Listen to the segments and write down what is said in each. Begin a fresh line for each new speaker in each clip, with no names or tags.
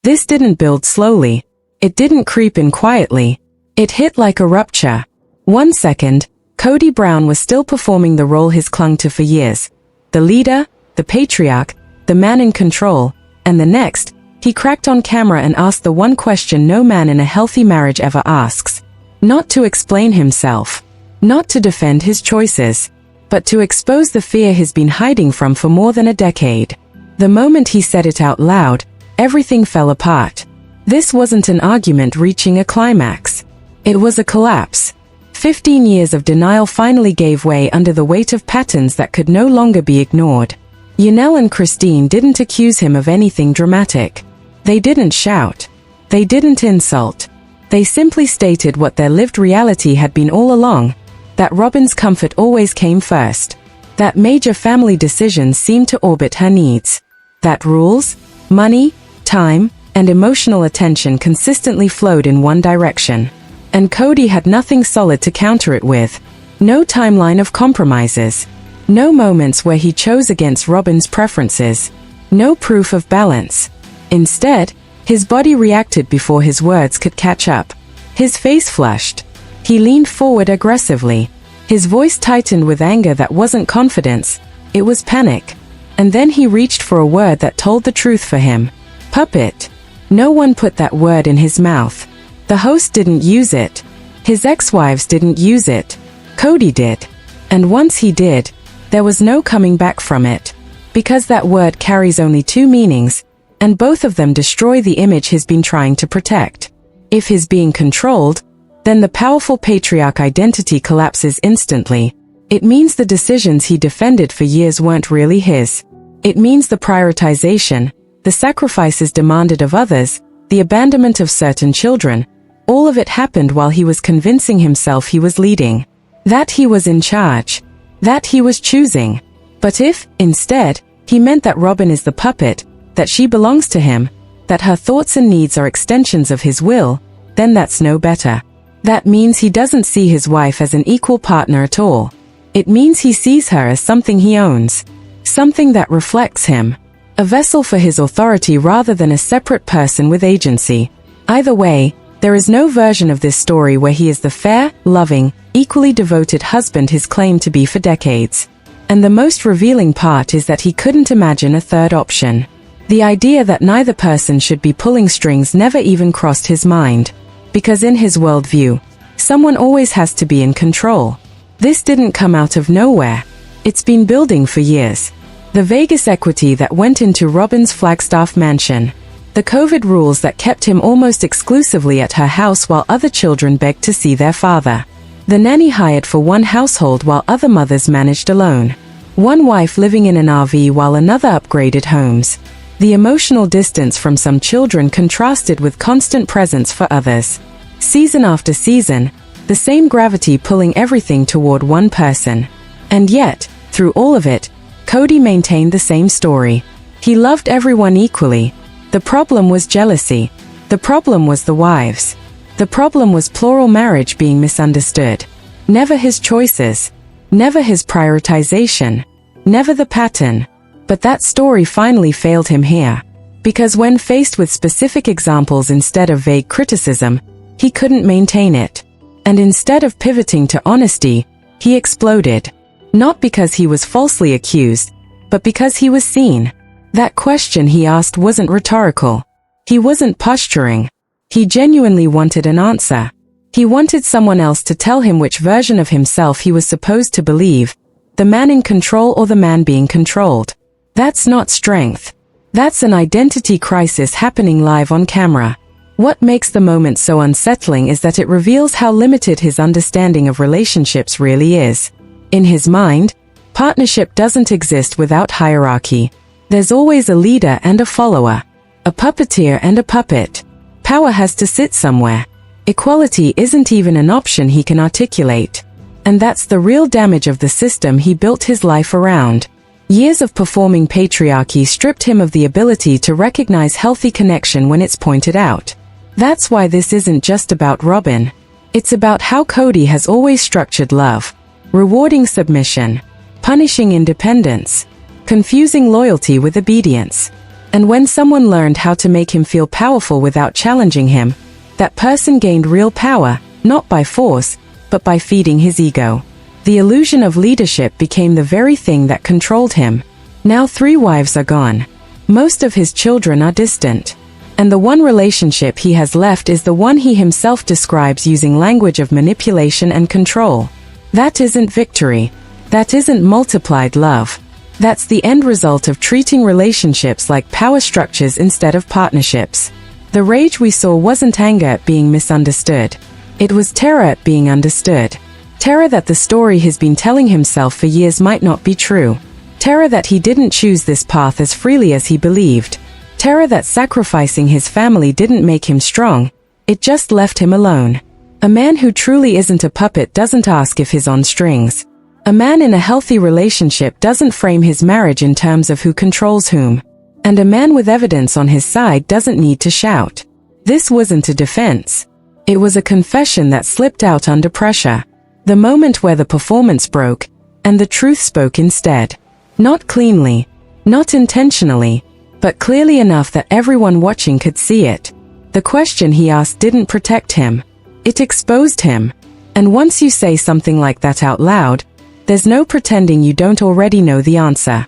This didn't build slowly. It didn't creep in quietly. It hit like a rupture. 1 second, Kody Brown was still performing the role he's clung to for years. The leader, the patriarch, the man in control, and the next, he cracked on camera and asked the one question no man in a healthy marriage ever asks. Not to explain himself. Not to defend his choices. But to expose the fear he's been hiding from for more than a decade. The moment he said it out loud, everything fell apart. This wasn't an argument reaching a climax. It was a collapse. 15 years of denial finally gave way under the weight of patterns that could no longer be ignored. Yanel and Christine didn't accuse him of anything dramatic. They didn't shout. They didn't insult. They simply stated what their lived reality had been all along, that Robyn's comfort always came first. That major family decisions seemed to orbit her needs. That rules, money, time, and emotional attention consistently flowed in one direction. And Kody had nothing solid to counter it with. No timeline of compromises. No moments where he chose against Robyn's preferences. No proof of balance. Instead, his body reacted before his words could catch up. His face flushed. He leaned forward aggressively. His voice tightened with anger that wasn't confidence, it was panic. And then he reached for a word that told the truth for him. Puppet. No one put that word in his mouth. The host didn't use it. His ex-wives didn't use it. Kody did. And once he did, there was no coming back from it. Because that word carries only two meanings, and both of them destroy the image he's been trying to protect. If he's being controlled, then the powerful patriarch identity collapses instantly. It means the decisions he defended for years weren't really his. It means the prioritization, the sacrifices demanded of others, the abandonment of certain children, all of it happened while he was convincing himself he was leading. That he was in charge. That he was choosing. But if, instead, he meant that Robyn is the puppet, that she belongs to him, that her thoughts and needs are extensions of his will, then that's no better. That means he doesn't see his wife as an equal partner at all. It means he sees her as something he owns. Something that reflects him. A vessel for his authority rather than a separate person with agency. Either way, there is no version of this story where he is the fair, loving, equally devoted husband he's claimed to be for decades. And the most revealing part is that he couldn't imagine a third option. The idea that neither person should be pulling strings never even crossed his mind. Because in his worldview, someone always has to be in control. This didn't come out of nowhere. It's been building for years. The Vegas equity that went into Robyn's Flagstaff mansion. The COVID rules that kept him almost exclusively at her house while other children begged to see their father. The nanny hired for one household while other mothers managed alone. One wife living in an RV while another upgraded homes. The emotional distance from some children contrasted with constant presence for others. Season after season, the same gravity pulling everything toward one person. And yet, through all of it, Kody maintained the same story. He loved everyone equally. The problem was jealousy. The problem was the wives. The problem was plural marriage being misunderstood. Never his choices. Never his prioritization. Never the pattern. But that story finally failed him here. Because when faced with specific examples instead of vague criticism, he couldn't maintain it. And instead of pivoting to honesty, he exploded. Not because he was falsely accused, but because he was seen. That question he asked wasn't rhetorical. He wasn't posturing. He genuinely wanted an answer. He wanted someone else to tell him which version of himself he was supposed to believe, the man in control or the man being controlled. That's not strength. That's an identity crisis happening live on camera. What makes the moment so unsettling is that it reveals how limited his understanding of relationships really is. In his mind, partnership doesn't exist without hierarchy. There's always a leader and a follower. A puppeteer and a puppet. Power has to sit somewhere. Equality isn't even an option he can articulate. And that's the real damage of the system he built his life around. Years of performing patriarchy stripped him of the ability to recognize healthy connection when it's pointed out. That's why this isn't just about Robyn. It's about how Kody has always structured love. Rewarding submission. Punishing independence. Confusing loyalty with obedience. And when someone learned how to make him feel powerful without challenging him, that person gained real power, not by force, but by feeding his ego. The illusion of leadership became the very thing that controlled him. Now 3 wives are gone. Most of his children are distant. And the one relationship he has left is the one he himself describes using language of manipulation and control. That isn't victory. That isn't multiplied love. That's the end result of treating relationships like power structures instead of partnerships. The rage we saw wasn't anger at being misunderstood. It was terror at being understood. Terror that the story he's been telling himself for years might not be true. Terror that he didn't choose this path as freely as he believed. Terror that sacrificing his family didn't make him strong, it just left him alone. A man who truly isn't a puppet doesn't ask if he's on strings. A man in a healthy relationship doesn't frame his marriage in terms of who controls whom. And a man with evidence on his side doesn't need to shout. This wasn't a defense. It was a confession that slipped out under pressure. The moment where the performance broke, and the truth spoke instead. Not cleanly, not intentionally, but clearly enough that everyone watching could see it. The question he asked didn't protect him. It exposed him. And once you say something like that out loud, there's no pretending you don't already know the answer.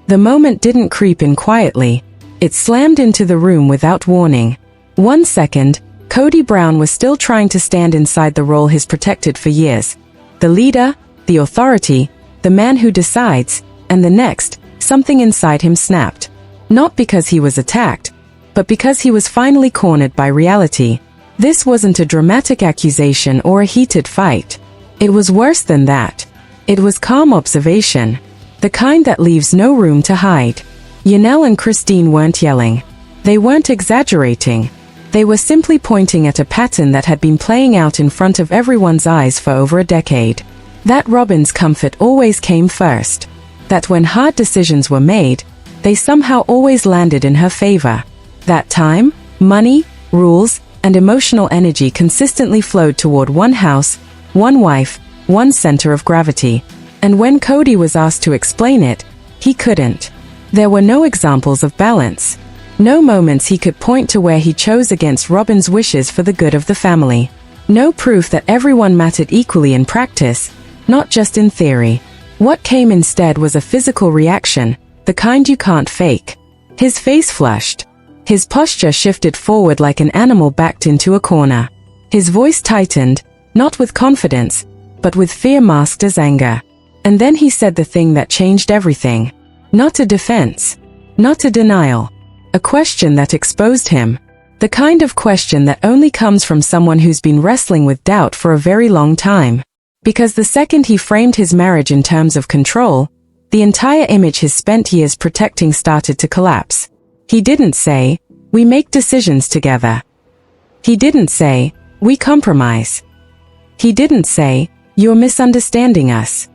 The moment didn't creep in quietly. It slammed into the room without warning. 1 second, Kody Brown was still trying to stand inside the role he's protected for years. The leader, the authority, the man who decides, and the next, something inside him snapped. Not because he was attacked, but because he was finally cornered by reality. This wasn't a dramatic accusation or a heated fight. It was worse than that. It was calm observation. The kind that leaves no room to hide. Yanel and Christine weren't yelling. They weren't exaggerating. They were simply pointing at a pattern that had been playing out in front of everyone's eyes for over a decade. That Robyn's comfort always came first. That when hard decisions were made, they somehow always landed in her favor. That time, money, rules, and emotional energy consistently flowed toward one house, one wife, one center of gravity. And when Kody was asked to explain it, he couldn't. There were no examples of balance. No moments he could point to where he chose against Robyn's wishes for the good of the family. No proof that everyone mattered equally in practice, not just in theory. What came instead was a physical reaction, the kind you can't fake. His face flushed. His posture shifted forward like an animal backed into a corner. His voice tightened, not with confidence, but with fear masked as anger. And then he said the thing that changed everything. Not a defense. Not a denial. A question that exposed him. The kind of question that only comes from someone who's been wrestling with doubt for a very long time. Because the second he framed his marriage in terms of control, the entire image he's spent years protecting started to collapse. He didn't say, "We make decisions together." He didn't say, "We compromise." He didn't say, "You're misunderstanding us."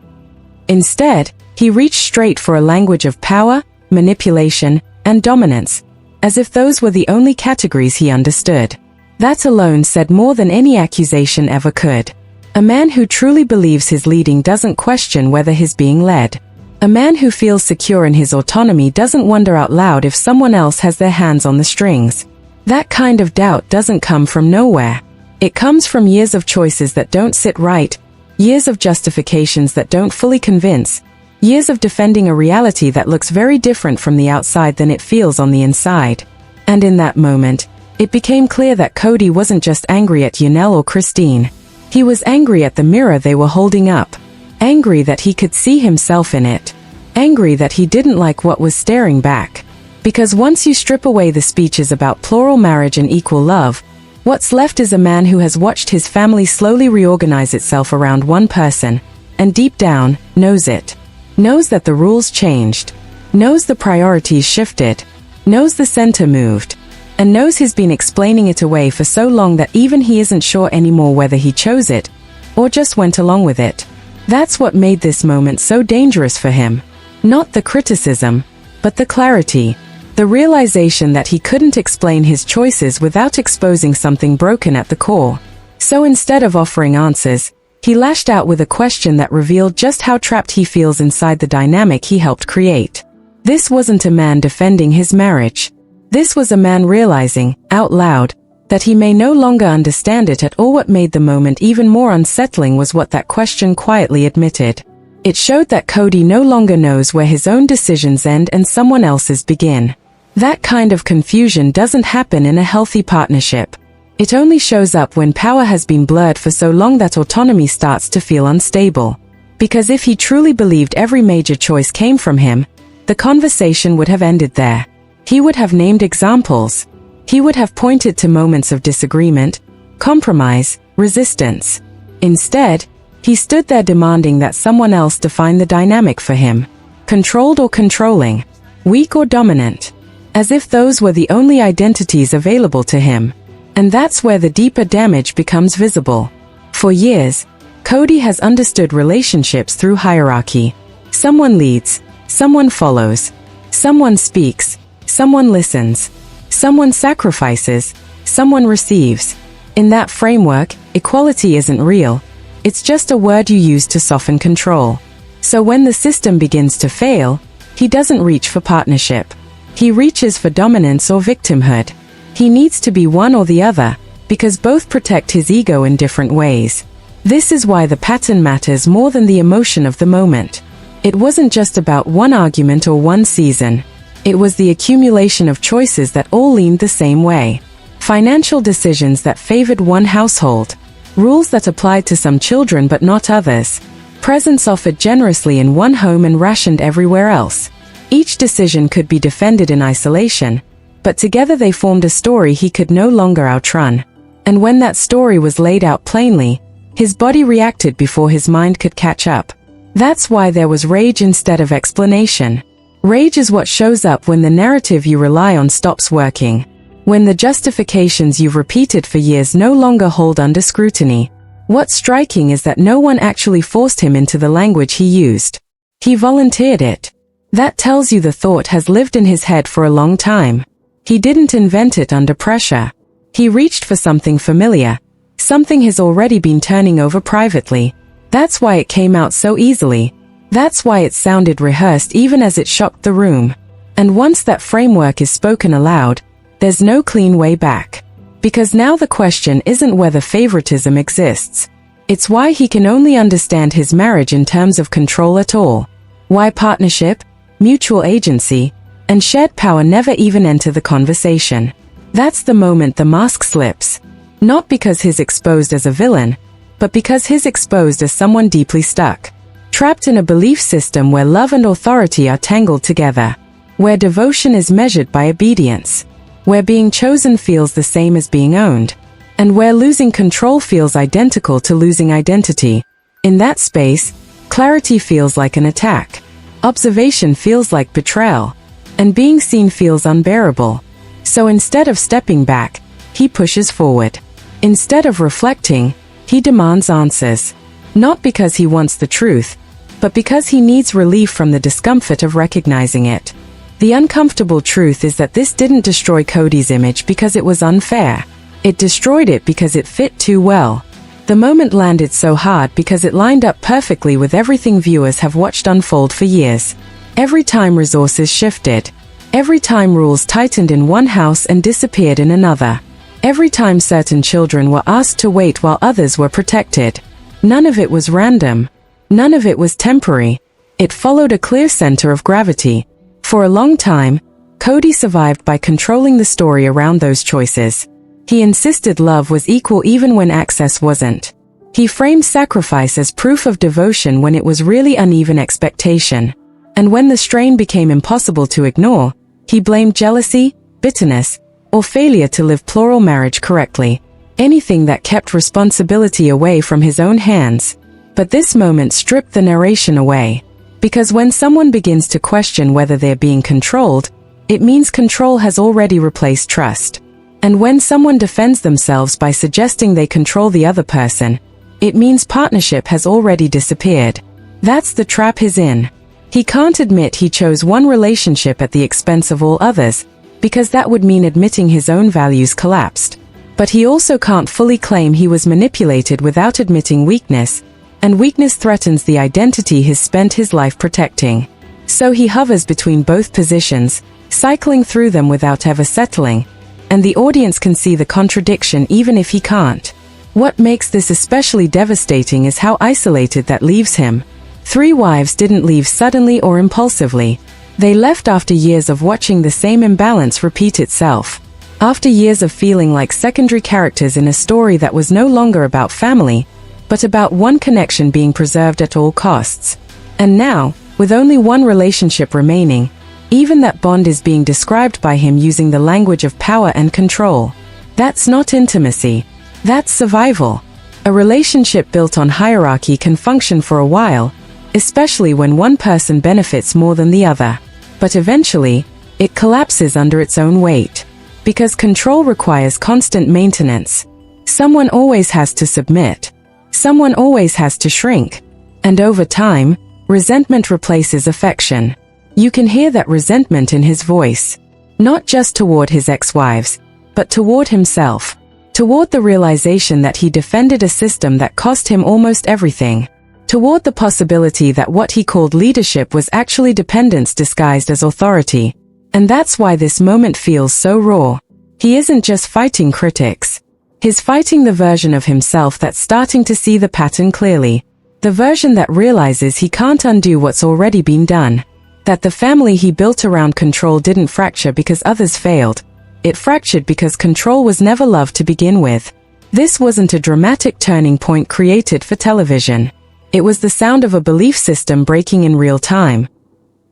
Instead, he reached straight for a language of power, manipulation, and dominance, as if those were the only categories he understood. That alone said more than any accusation ever could. A man who truly believes his leading doesn't question whether he's being led. A man who feels secure in his autonomy doesn't wonder out loud if someone else has their hands on the strings. That kind of doubt doesn't come from nowhere. It comes from years of choices that don't sit right, years of justifications that don't fully convince, years of defending a reality that looks very different from the outside than it feels on the inside. And in that moment, it became clear that Kody wasn't just angry at Yanel or Christine. He was angry at the mirror they were holding up. Angry that he could see himself in it. Angry that he didn't like what was staring back. Because once you strip away the speeches about plural marriage and equal love, what's left is a man who has watched his family slowly reorganize itself around one person, and deep down, knows it. Knows that the rules changed. Knows the priorities shifted. Knows the center moved. And knows he's been explaining it away for so long that even he isn't sure anymore whether he chose it, or just went along with it. That's what made this moment so dangerous for him. Not the criticism, but the clarity. The realization that he couldn't explain his choices without exposing something broken at the core. So instead of offering answers, he lashed out with a question that revealed just how trapped he feels inside the dynamic he helped create. This wasn't a man defending his marriage. This was a man realizing, out loud, that he may no longer understand it at all. What made the moment even more unsettling was what that question quietly admitted. It showed that Kody no longer knows where his own decisions end and someone else's begin. That kind of confusion doesn't happen in a healthy partnership. It only shows up when power has been blurred for so long that autonomy starts to feel unstable. Because if he truly believed every major choice came from him, the conversation would have ended there. He would have named examples. He would have pointed to moments of disagreement, compromise, resistance. Instead, he stood there demanding that someone else define the dynamic for him. Controlled or controlling, weak or dominant, as if those were the only identities available to him. And that's where the deeper damage becomes visible. For years, Kody has understood relationships through hierarchy. Someone leads, someone follows, someone speaks, someone listens, someone sacrifices, someone receives. In that framework, equality isn't real. It's just a word you use to soften control. So when the system begins to fail, he doesn't reach for partnership. He reaches for dominance or victimhood. He needs to be one or the other, because both protect his ego in different ways. This is why the pattern matters more than the emotion of the moment. It wasn't just about one argument or one season. It was the accumulation of choices that all leaned the same way. Financial decisions that favored one household. Rules that applied to some children but not others. Presents offered generously in one home and rationed everywhere else. Each decision could be defended in isolation, but together they formed a story he could no longer outrun. And when that story was laid out plainly, his body reacted before his mind could catch up. That's why there was rage instead of explanation. Rage is what shows up when the narrative you rely on stops working. When the justifications you've repeated for years no longer hold under scrutiny. What's striking is that no one actually forced him into the language he used. He volunteered it. That tells you the thought has lived in his head for a long time. He didn't invent it under pressure. He reached for something familiar, something he's already been turning over privately. That's why it came out so easily. That's why it sounded rehearsed even as it shocked the room. And once that framework is spoken aloud, there's no clean way back. Because now the question isn't whether favoritism exists. It's why he can only understand his marriage in terms of control at all. Why partnership, mutual agency, and shared power never even enter the conversation. That's the moment the mask slips. Not because he's exposed as a villain, but because he's exposed as someone deeply stuck. Trapped in a belief system where love and authority are tangled together. Where devotion is measured by obedience. Where being chosen feels the same as being owned. And where losing control feels identical to losing identity. In that space, clarity feels like an attack. Observation feels like betrayal. And being seen feels unbearable. So instead of stepping back, he pushes forward. Instead of reflecting, he demands answers. Not because he wants the truth, but because he needs relief from the discomfort of recognizing it. The uncomfortable truth is that this didn't destroy Kody's image because it was unfair. It destroyed it because it fit too well. The moment landed so hard because it lined up perfectly with everything viewers have watched unfold for years. Every time resources shifted. Every time rules tightened in one house and disappeared in another. Every time certain children were asked to wait while others were protected. None of it was random. None of it was temporary. It followed a clear center of gravity. For a long time, Kody survived by controlling the story around those choices. He insisted love was equal even when access wasn't. He framed sacrifice as proof of devotion when it was really uneven expectation. And when the strain became impossible to ignore, he blamed jealousy, bitterness, or failure to live plural marriage correctly. Anything that kept responsibility away from his own hands. But this moment stripped the narration away. Because when someone begins to question whether they're being controlled, it means control has already replaced trust. And when someone defends themselves by suggesting they control the other person, it means partnership has already disappeared. That's the trap he's in. He can't admit he chose one relationship at the expense of all others, because that would mean admitting his own values collapsed. But he also can't fully claim he was manipulated without admitting weakness, and weakness threatens the identity he's spent his life protecting. So he hovers between both positions, cycling through them without ever settling, and the audience can see the contradiction even if he can't. What makes this especially devastating is how isolated that leaves him. 3 wives didn't leave suddenly or impulsively. They left after years of watching the same imbalance repeat itself. After years of feeling like secondary characters in a story that was no longer about family, but about one connection being preserved at all costs. And now, with only one relationship remaining, even that bond is being described by him using the language of power and control. That's not intimacy. That's survival. A relationship built on hierarchy can function for a while, especially when one person benefits more than the other. But eventually, it collapses under its own weight. Because control requires constant maintenance. Someone always has to submit. Someone always has to shrink. And over time, resentment replaces affection. You can hear that resentment in his voice. Not just toward his ex-wives, but toward himself. Toward the realization that he defended a system that cost him almost everything. Toward the possibility that what he called leadership was actually dependence disguised as authority. And that's why this moment feels so raw. He isn't just fighting critics. He's fighting the version of himself that's starting to see the pattern clearly. The version that realizes he can't undo what's already been done. That the family he built around control didn't fracture because others failed. It fractured because control was never loved to begin with. This wasn't a dramatic turning point created for television. It was the sound of a belief system breaking in real time.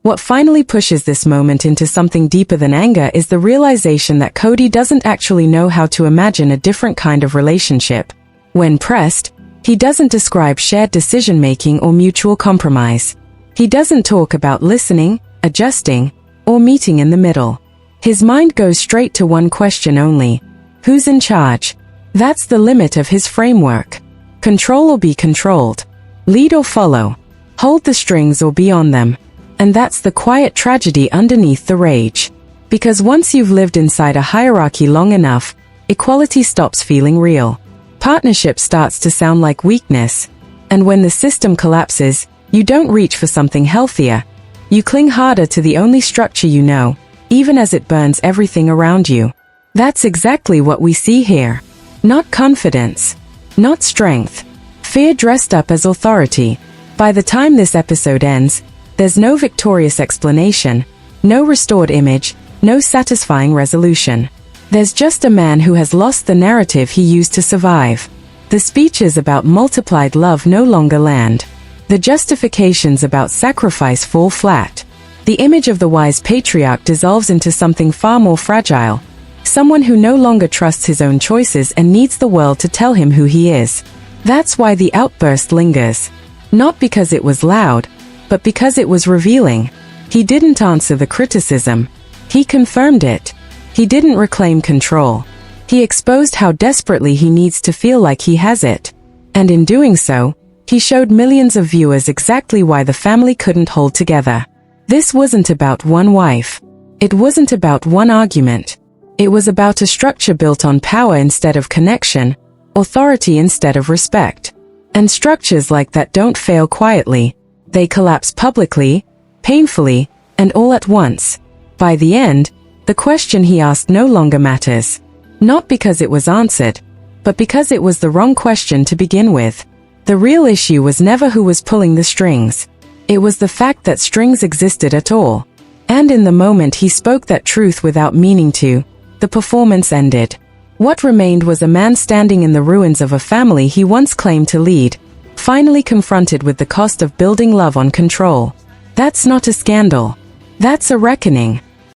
What finally pushes this moment into something deeper than anger is the realization that Kody doesn't actually know how to imagine a different kind of relationship. When pressed, he doesn't describe shared decision-making or mutual compromise. He doesn't talk about listening, adjusting, or meeting in the middle. His mind goes straight to one question only. Who's in charge? That's the limit of his framework. Control or be controlled. Lead or follow. Hold the strings or be on them. And that's the quiet tragedy underneath the rage. Because once you've lived inside a hierarchy long enough, equality stops feeling real. Partnership starts to sound like weakness. And when the system collapses, you don't reach for something healthier. You cling harder to the only structure you know, even as it burns everything around you. That's exactly what we see here. Not confidence. Not strength. Fear dressed up as authority. By the time this episode ends, there's no victorious explanation, no restored image, no satisfying resolution. There's just a man who has lost the narrative he used to survive. The speeches about multiplied love no longer land. The justifications about sacrifice fall flat. The image of the wise patriarch dissolves into something far more fragile. Someone who no longer trusts his own choices and needs the world to tell him who he is. That's why the outburst lingers. Not because it was loud, but because it was revealing. He didn't answer the criticism. He confirmed it. He didn't reclaim control. He exposed how desperately he needs to feel like he has it. And in doing so, he showed millions of viewers exactly why the family couldn't hold together. This wasn't about one wife. It wasn't about one argument. It was about a structure built on power instead of connection, authority instead of respect. And structures like that don't fail quietly. They collapse publicly, painfully, and all at once. By the end, the question he asked no longer matters. Not because it was answered, but because it was the wrong question to begin with. The real issue was never who was pulling the strings. It was the fact that strings existed at all. And in the moment he spoke that truth without meaning to, the performance ended. What remained was a man standing in the ruins of a family he once claimed to lead, finally confronted with the cost of building love on control. That's not a scandal. That's a reckoning.